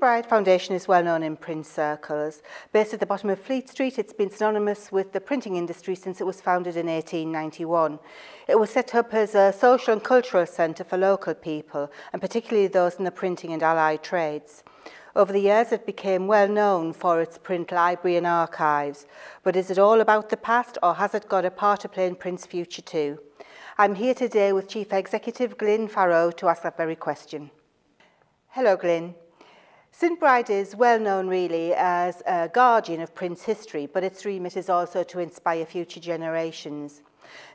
Bride Foundation is well known in print circles. Based at the bottom of Fleet Street, it's been synonymous with the printing industry since it was founded in 1891. It was set up as a social and cultural centre for local people, and particularly those in the printing and allied trades. Over the years, it became well known for its print library and archives. But is it all about the past, or has it got a part to play in print's future too? I'm here today with Chief Executive Glyn Farrow to ask that very question. Hello, Glyn. St Bride is well known really as a guardian of print's history, but its remit is also to inspire future generations.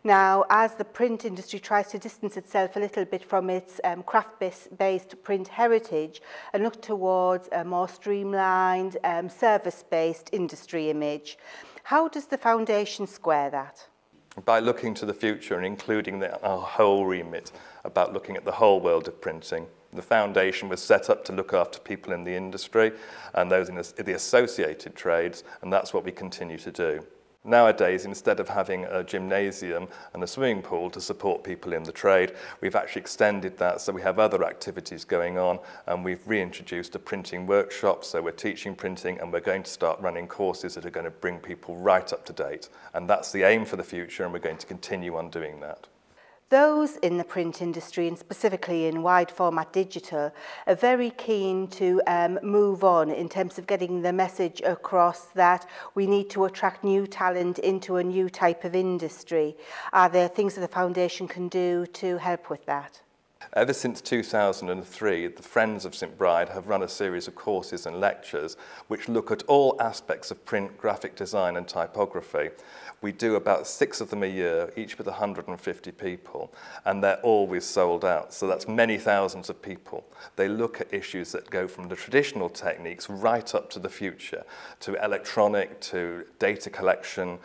Now, as the print industry tries to distance itself a little bit from its craft-based print heritage and look towards a more streamlined, service-based industry image, how does the foundation square that? By looking to the future and including our whole remit about looking at the whole world of printing. The foundation was set up to look after people in the industry and those in the associated trades, and that's what we continue to do. Nowadays, instead of having a gymnasium and a swimming pool to support people in the trade, we've actually extended that, so we have other activities going on, and we've reintroduced a printing workshop, so we're teaching printing, and we're going to start running courses that are going to bring people right up to date. And that's the aim for the future, and we're going to continue on doing that. Those in the print industry, and specifically in wide format digital, are very keen to move on in terms of getting the message across that we need to attract new talent into a new type of industry. Are there things that the foundation can do to help with that? Ever since 2003, the Friends of St Bride have run a series of courses and lectures which look at all aspects of print, graphic design and typography. We do about 6 of them a year, each with 150 people, and they're always sold out, so that's many thousands of people. They look at issues that go from the traditional techniques right up to the future, to electronic, to data collection,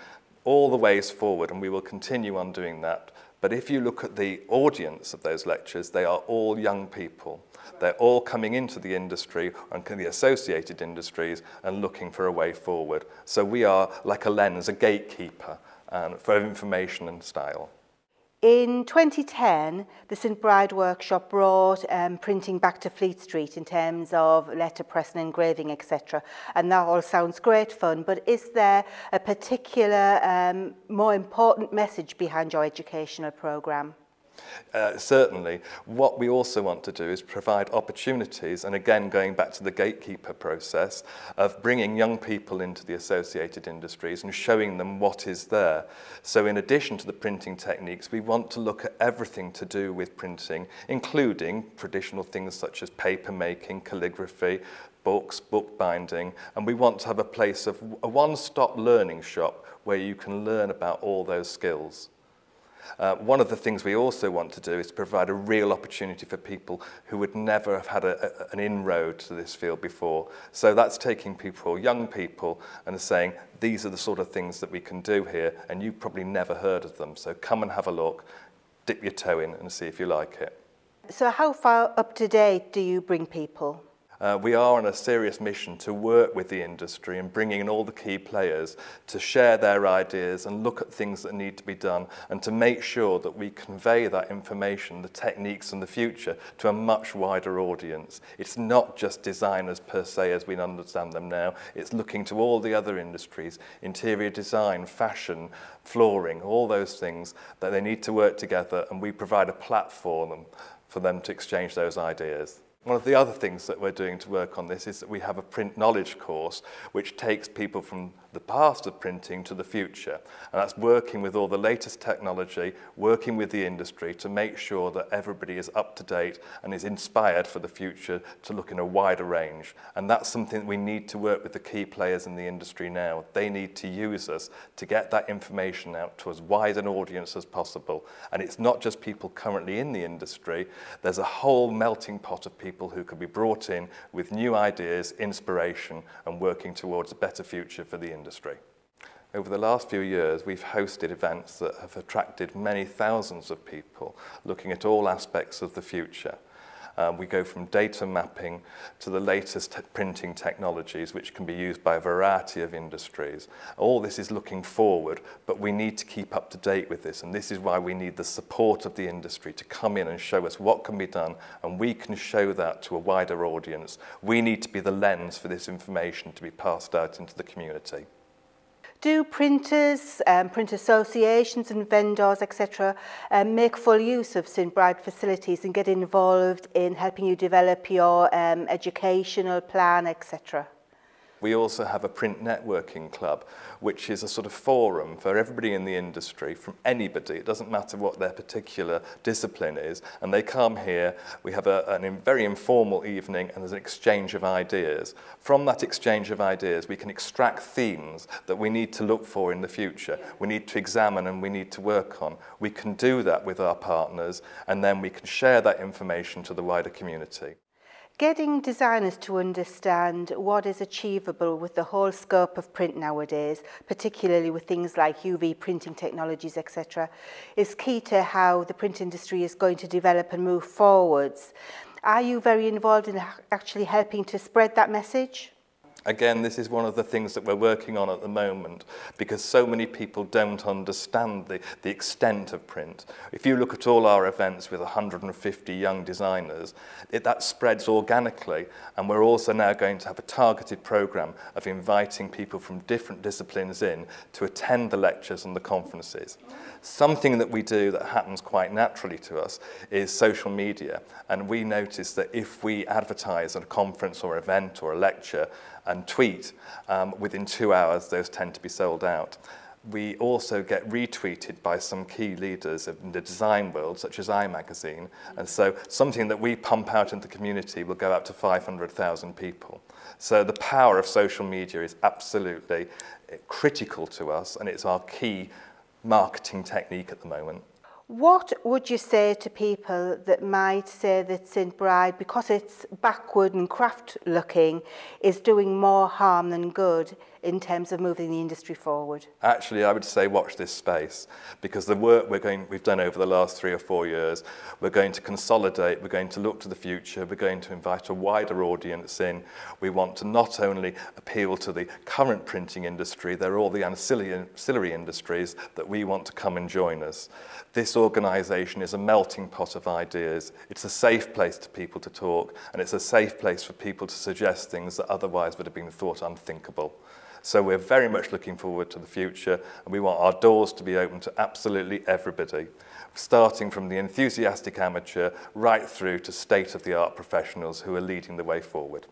all the ways forward, and we will continue on doing that. But if you look at the audience of those lectures, they are all young people. They're all coming into the industry and the associated industries and looking for a way forward. So we are like a lens, a gatekeeper for information and style. In 2010, the St Bride workshop brought printing back to Fleet Street in terms of letterpress and engraving, etc. And that all sounds great fun, but is there a particular, more important message behind your educational programme? Certainly. What we also want to do is provide opportunities, and again going back to the gatekeeper process of bringing young people into the associated industries and showing them what is there. So in addition to the printing techniques, we want to look at everything to do with printing, including traditional things such as paper making, calligraphy, books, bookbinding, and we want to have a place of a one-stop learning shop where you can learn about all those skills. One of the things we also want to do is provide a real opportunity for people who would never have had an inroad to this field before. So that's taking people, young people, and saying, these are the sort of things that we can do here, and you've probably never heard of them. So come and have a look, dip your toe in and see if you like it. So how far up to date do you bring people? We are on a serious mission to work with the industry and bringing in all the key players to share their ideas and look at things that need to be done and to make sure that we convey that information, the techniques and the future to a much wider audience. It's not just designers per se as we understand them now, it's looking to all the other industries, interior design, fashion, flooring, all those things that they need to work together, and we provide a platform for them to exchange those ideas. One of the other things that we're doing to work on this is that we have a print knowledge course which takes people from the past of printing to the future. And that's working with all the latest technology, working with the industry to make sure that everybody is up to date and is inspired for the future to look in a wider range. And that's something that we need to work with the key players in the industry now. They need to use us to get that information out to as wide an audience as possible. And it's not just people currently in the industry, there's a whole melting pot of people who could be brought in with new ideas, inspiration, and working towards a better future for the industry. Over the last few years, we've hosted events that have attracted many thousands of people looking at all aspects of the future. We go from data mapping to the latest printing technologies, which can be used by a variety of industries. All this is looking forward, but we need to keep up to date with this, and this is why we need the support of the industry to come in and show us what can be done, and we can show that to a wider audience. We need to be the lens for this information to be passed out into the community. Do printers, print associations and vendors, etc., make full use of St Bride facilities and get involved in helping you develop your educational plan, etc.? We also have a print networking club, which is a sort of forum for everybody in the industry, from anybody. It doesn't matter what their particular discipline is, and they come here. We have a very informal evening, and there's an exchange of ideas. From that exchange of ideas, we can extract themes that we need to look for in the future. We need to examine and we need to work on. We can do that with our partners, and then we can share that information to the wider community. Getting designers to understand what is achievable with the whole scope of print nowadays, particularly with things like UV printing technologies, etc., is key to how the print industry is going to develop and move forwards. Are you very involved in actually helping to spread that message? Again, this is one of the things that we're working on at the moment, because so many people don't understand the extent of print. If you look at all our events with 150 young designers, that spreads organically, and we're also now going to have a targeted programme of inviting people from different disciplines in to attend the lectures and the conferences. Something that we do that happens quite naturally to us is social media, and we notice that if we advertise at a conference or event or a lecture and tweet, within 2 hours those tend to be sold out. We also get retweeted by some key leaders in the design world, such as iMagazine, and so something that we pump out into the community will go out to 500,000 people. So the power of social media is absolutely critical to us, and it's our key marketing technique at the moment. What would you say to people that might say that St Bride, because it's backward and craft looking, is doing more harm than good in terms of moving the industry forward? Actually, I would say watch this space, because the work we've done over the last 3 or 4 years, we're going to consolidate, we're going to look to the future, we're going to invite a wider audience in. We want to not only appeal to the current printing industry, there are all the ancillary industries that we want to come and join us. This organisation is a melting pot of ideas. It's a safe place for people to talk, and it's a safe place for people to suggest things that otherwise would have been thought unthinkable. So we're very much looking forward to the future, and we want our doors to be open to absolutely everybody, starting from the enthusiastic amateur right through to state-of-the-art professionals who are leading the way forward.